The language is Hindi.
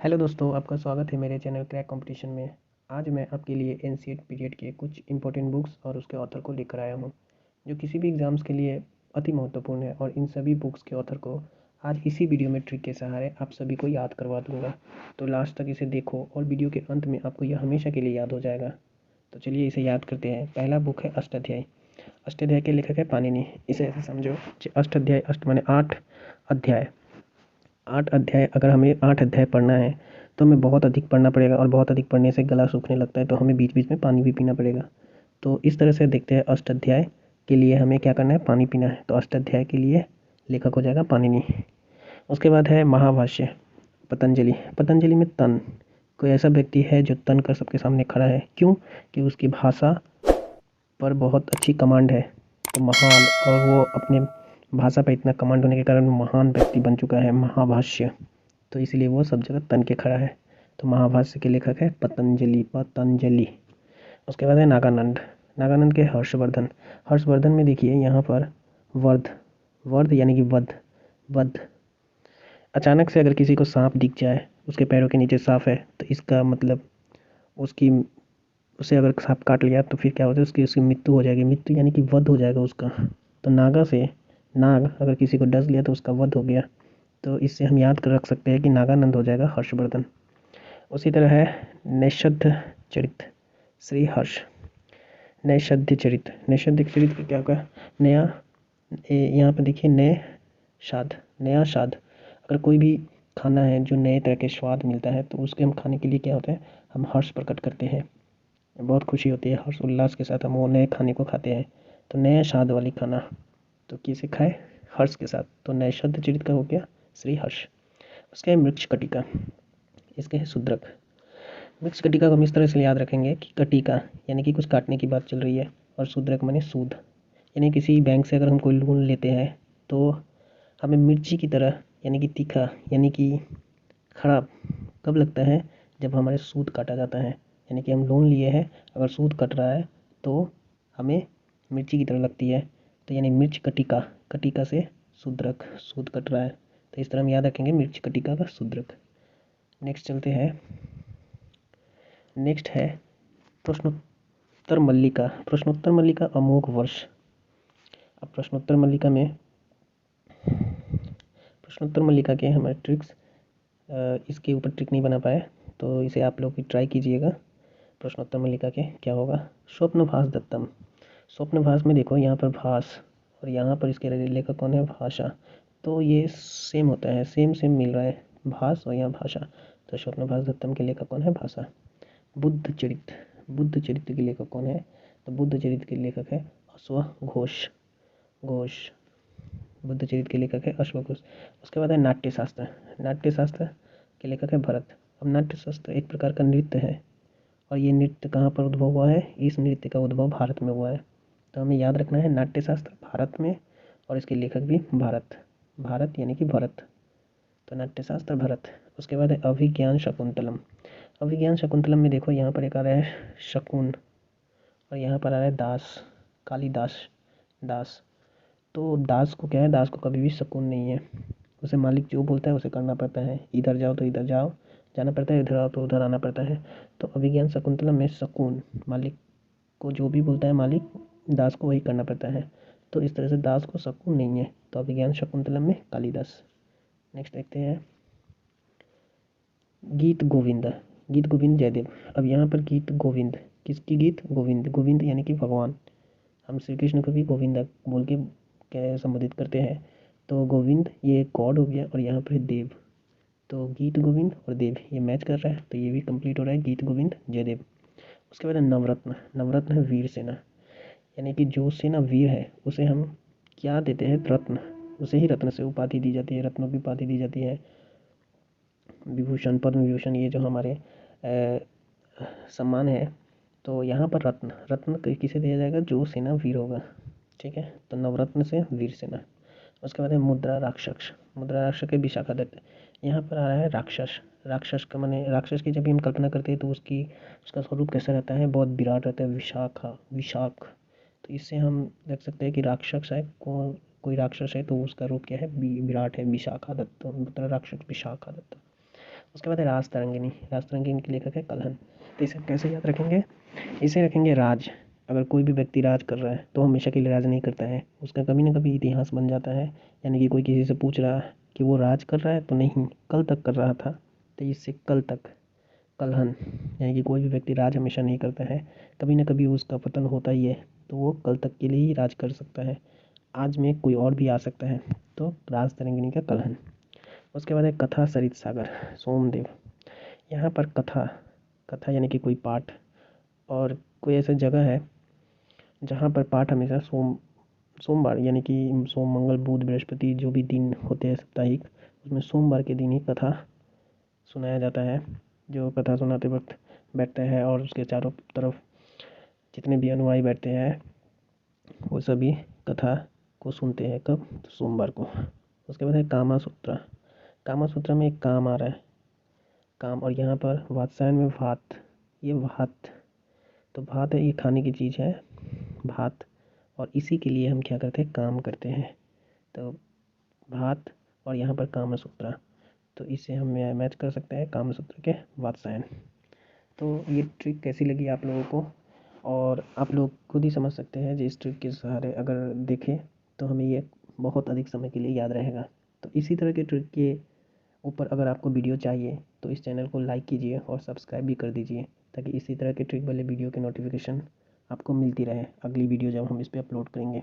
हेलो दोस्तों, आपका स्वागत है मेरे चैनल क्रैक कंपटीशन में। आज मैं आपके लिए एनसीईआरटी पीरियड के कुछ इंपॉर्टेंट बुक्स और उसके ऑथर को लेकर आया हूँ, जो किसी भी एग्ज़ाम्स के लिए अति महत्वपूर्ण है। और इन सभी बुक्स के ऑथर को आज इसी वीडियो में ट्रिक के सहारे आप सभी को याद करवा दूँगा। तो लास्ट तक इसे देखो और वीडियो के अंत में आपको यह हमेशा के लिए याद हो जाएगा। तो चलिए इसे याद करते हैं। पहला बुक है अष्टाध्यायी। अष्टाध्यायी के लेखक है पाणिनि। इसे ऐसे समझो, अष्टाध्यायी, अष्ट माने 8 अध्याय। 8 अध्याय, अगर हमें 8 अध्याय पढ़ना है तो हमें बहुत अधिक पढ़ना पड़ेगा, और बहुत अधिक पढ़ने से गला सूखने लगता है, तो हमें बीच बीच में पानी भी पीना पड़ेगा। तो इस तरह से देखते हैं, अष्टाध्याय के लिए हमें क्या करना है, पानी पीना है। तो अष्टाध्याय के लिए लेखक हो जाएगा पाणिनि। उसके बाद है महाभाष्य, पतंजलि। पतंजलि में तन, कोई ऐसा व्यक्ति है जो तन कर सबके सामने खड़ा है। क्यों? कि उसकी भाषा पर बहुत अच्छी कमांड है, तो महान, और वो अपने भाषा पर इतना कमांड होने के कारण महान व्यक्ति बन चुका है। महाभाष्य, तो इसलिए वो सब जगह तन के खड़ा है। तो महाभाष्य के लेखक है पतंजलि। उसके बाद है नागानंद। नागानंद के हर्षवर्धन। हर्षवर्धन में देखिए यहाँ पर वर्ध, वर्ध यानी कि वध, वध। अचानक से अगर किसी को सांप दिख जाए, उसके पैरों के नीचे सांप है, तो इसका मतलब उसकी, उसे अगर सांप काट लिया तो फिर क्या होता है, उसकी उसकी मृत्यु हो जाएगी। मृत्यु यानी कि वध हो जाएगा उसका। तो नागा से, नाग अगर किसी को डस लिया तो उसका वध हो गया। तो इससे हम याद कर रख सकते हैं कि नागानंद हो जाएगा हर्षवर्धन। उसी तरह है नैषध चरित, श्री हर्ष। नैषध चरित, नैषध चरित का क्या होगा, नया, यहाँ पे देखिए नए शाद, नया शाद। अगर कोई भी खाना है जो नए तरह के स्वाद मिलता है, तो उसके हम खाने के लिए क्या होता है, हम हर्ष प्रकट करते हैं, बहुत खुशी होती है, हर्ष उल्लास के साथ हम वो नए खाने को खाते हैं। तो नया स्वाद वाली खाना, तो किसे खाए, हर्ष के साथ। तो नैषध चरित का हो गया श्री हर्ष। उसके है मृक्ष कटिका, इसके है शूद्रक। मृक्ष कटिका को हम इस तरह से याद रखेंगे कि कटिका यानी कि कुछ काटने की बात चल रही है, और शूद्रक माने सूद, यानी किसी बैंक से अगर हम कोई लोन लेते हैं तो हमें मिर्ची की तरह यानी कि तीखा यानी कि खराब कब लगता है, जब हमारे सूद काटा जाता है। यानी कि हम लोन लिए हैं, अगर सूद कट रहा है तो हमें मिर्ची की तरह लगती है। तो यानी मिर्च कटिका, कटिका से शूद्रक, सूद कट रहा है। तो इस तरह हम याद रखेंगे मिर्च कटिका का शूद्रक। नेक्स्ट चलते हैं, नेक्स्ट है प्रश्नोत्तर मल्लिका। प्रश्नोत्तर मल्लिका अमोघ वर्ष। अब प्रश्नोत्तर मल्लिका में, प्रश्नोत्तर मल्लिका के हमारे ट्रिक्स, इसके ऊपर ट्रिक नहीं बना पाए, तो इसे आप लोग भी ट्राई कीजिएगा। प्रश्नोत्तर मल्लिका के क्या होगा, स्वप्नभास दत्तम। स्वप्नभास में देखो यहाँ पर भास, और यहाँ पर इसके लेखक कौन है, भाषा। तो ये सेम होता है, सेम सेम मिल रहा है, भास और यहाँ भाषा। तो स्वप्नभास दत्तम के लेखक कौन है, भाषा। बुद्ध चरित, बुद्ध चरित्र के लेखक कौन है, तो बुद्ध चरित्र के लेखक है अश्वघोष, घोष। बुद्ध चरित्र के लेखक है अश्वघोष। उसके बाद है नाट्यशास्त्र। नाट्यशास्त्र के लेखक है भरत। अब नाट्यशास्त्र एक प्रकार का नृत्य है, और ये नृत्य कहाँ पर उद्भव हुआ है, इस नृत्य का उद्भव भारत में हुआ है। तो हमें याद रखना है नाट्यशास्त्र भारत में, और इसके लेखक भी भारत, भारत यानी कि भरत। तो नाट्यशास्त्र भरत। उसके बाद है अभिज्ञान शकुंतलम। अभिज्ञान शकुंतलम में देखो यहाँ पर एक आ रहा है शकुन, और यहाँ पर आ रहा है दास, कालिदास, दास। तो दास को क्या है, दास को कभी भी शकुन नहीं है, उसे मालिक जो बोलता है उसे करना पड़ता है। इधर जाओ तो इधर जाओ जाना पड़ता है, इधर आओ तो उधर आना पड़ता है। तो अभिज्ञान शकुंतलम में शकुन, मालिक को जो भी बोलता है मालिक, दास को वही करना पड़ता है। तो इस तरह से दास को शकुन नहीं है। तो अभिज्ञान शकुंतलम में कालिदास। नेक्स्ट देखते हैं गीत गोविंद, गीत गोविंद जयदेव। अब यहाँ पर गीत गोविंद, किसकी गीत, गोविंद, गोविंद यानी कि भगवान। हम श्री कृष्ण को भी गोविंदा बोल के क्या संबोधित करते हैं। तो गोविंद ये गॉड हो गया, और यहाँ पर देव। तो गीत गोविंद और देव ये मैच कर रहा है, तो ये भी कंप्लीट हो रहा है, गीत गोविंद जयदेव। उसके बाद है नवरत्न। नवरत्न है वीर सेना, यानी कि जो सेना वीर है उसे हम क्या देते हैं, रत्न। उसे ही रत्न से उपाधि दी जाती है, रत्नों की उपाधि दी जाती है। विभूषण, पद्म विभूषण, ये जो हमारे सम्मान है। तो यहाँ पर रत्न, रत्न किसे दिया जाएगा, जो सेना वीर होगा। ठीक है, तो नवरत्न से वीर सेना। उसके बाद है मुद्रा राक्षस। मुद्रा राक्षस के विशाखादत्त। यहाँ पर आ रहा है राक्षस। राक्षस का माने, राक्षस की जब भी हम कल्पना करते हैं तो उसका स्वरूप कैसा रहता है, बहुत विराट रहता है, विशाखा, विशाख। तो इससे हम देख सकते हैं कि राक्षस है, कोई राक्षस है तो उसका रूप क्या है, विराट है, विशाखादत्त। मुद्रा राक्षस विशाखादत्त। उसके बाद है राज तरंगिणी। राज तरंगिणी के लेखक है कल्हण। तो इसे कैसे याद रखेंगे? इसे रखेंगे राज। अगर कोई भी व्यक्ति राज कर रहा है तो हमेशा के लिए राज नहीं करता है, उसका कभी ना कभी इतिहास बन जाता है। यानी कि कोई किसी से पूछ रहा है कि वो राज कर रहा है तो नहीं, कल तक कर रहा था, तो इससे कल तक कलहन। यानी कि कोई भी व्यक्ति राज हमेशा नहीं करता है, कभी ना कभी उसका पतन होता ही है, तो वो कल तक के लिए ही राज कर सकता है, आज में कोई और भी आ सकता है। तो राज तरंगिणी का कलहन। उसके बाद है कथा सरित सागर, सोमदेव। यहाँ पर कथा, कथा यानी कि कोई पाठ, और कोई ऐसा जगह है जहाँ पर पाठ हमेशा सोमवार यानी कि सोम मंगल बुध बृहस्पति जो भी दिन होते हैं साप्ताहिक, उसमें सोमवार के दिन ही कथा सुनाया जाता है। जो कथा सुनाते वक्त बैठते हैं और उसके चारों तरफ जितने भी अनुयायी बैठते हैं वो सभी कथा को सुनते हैं। कब? तो सोमवार को। उसके बाद है कामा सूत्रा। कामा सूत्रा में एक काम आ रहा है, काम, और यहाँ पर वात्सायन में भात। ये भात, तो भात है, ये खाने की चीज़ है, भात, और इसी के लिए हम क्या करते हैं, काम करते हैं। तो भात और यहाँ पर कामा सूत्रा, तो इसे हम मैच कर सकते हैं कामा सूत्र के वात्सायन। तो ये ट्रिक कैसी लगी आप लोगों को? और आप लोग खुद ही समझ सकते हैं, जिस ट्रिक के सहारे अगर देखें तो हमें ये बहुत अधिक समय के लिए याद रहेगा। तो इसी तरह के ट्रिक के ऊपर अगर आपको वीडियो चाहिए तो इस चैनल को लाइक कीजिए और सब्सक्राइब भी कर दीजिए, ताकि इसी तरह के ट्रिक वाले वीडियो के नोटिफिकेशन आपको मिलती रहे अगली वीडियो जब हम इस पर अपलोड करेंगे।